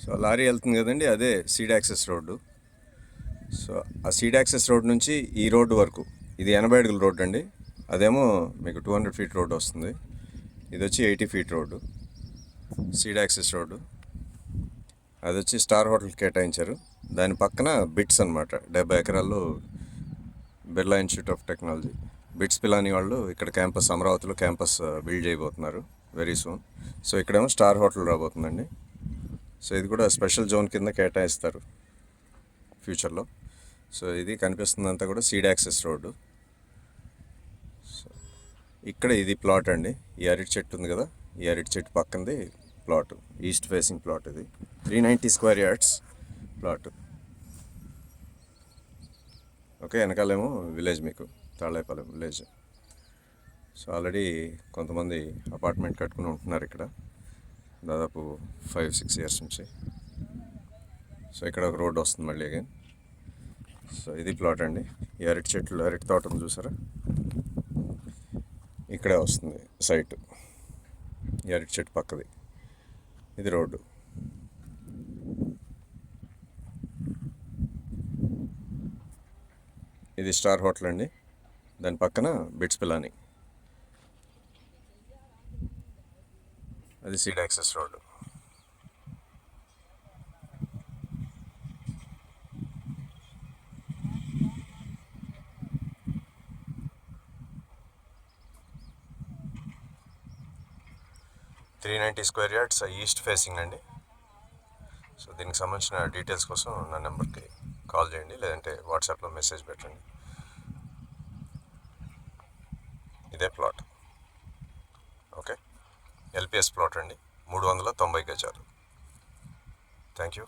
So lorry వెళ్తుంది కదండి, అదే సీడ్ యాక్సెస్ రోడ్డు. సో ఆ సీడ్ యాక్సెస్ రోడ్ నుంచి ఈ రోడ్డు వరకు ఇది 80 అడుగుల రోడ్డు అండి. అదేమో మీకు 200 ఫీట్ రోడ్డు వస్తుంది. ఇది వచ్చి 80 feet road, seed access road. అది వచ్చి స్టార్ హోటల్ కేటాయించారు. దాని పక్కన బిట్స్ అనమాట. 70 ఎకరాల్లో Birla institute of technology, bits Pilani వాళ్ళు ఇక్కడ క్యాంపస్, అమరావతిలో క్యాంపస్ బిల్డ్ చేయబోతున్నారు వెరీ సూన్. సో ఇక్కడేమో స్టార్ హోటల్ రాబోతుందండి. సో ఇది కూడా స్పెషల్ జోన్ కింద కేటాయిస్తారు ఫ్యూచర్లో. సో ఇది కనిపిస్తుందంతా కూడా సీడ్ యాక్సెస్ రోడ్డు. సో ఇక్కడ ఇది ప్లాట్ అండి. ఈ అరటి చెట్టు ఉంది కదా, ఈ అరటి చెట్టు పక్కనది ప్లాట్, ఈస్ట్ ఫేసింగ్ ప్లాట్. ఇది 390 స్క్వేర్ యార్డ్స్ ప్లాట్. ఓకే, వెనకాలేమో విలేజ్, మీకు తాళాయిపాలెం విలేజ్. సో ఆల్రెడీ కొంతమంది అపార్ట్మెంట్ కట్టుకుని ఉంటున్నారు ఇక్కడ, దాదాపు 5-6 ఇయర్స్ నుంచి. సో ఇక్కడ ఒక రోడ్ వస్తుంది మళ్ళీ అగైన్. సో ఇది ప్లాట్ అండి. ఈ అరటి చెట్లు, అరటి తోట ఉంది చూసారా, ఇక్కడే వస్తుంది సైట్. ఈ అరటి చెట్టు పక్కది ఇది రోడ్డు. ఇది స్టార్ హోటల్ అండి, దాని పక్కన బిట్స్ పిలాని, అది seed access road. Three 90 square yards east facing అండి. సో దీనికి సంబంధించిన డీటెయిల్స్ కోసం నా నెంబర్కి కాల్ చేయండి, లేదంటే వాట్సాప్లో మెసేజ్ పెట్టండి. ఇదే ప్లాట్. ఓకే, ఎల్పిఎస్ ప్లాట్ అండి, 390 గజాలు. Thank you.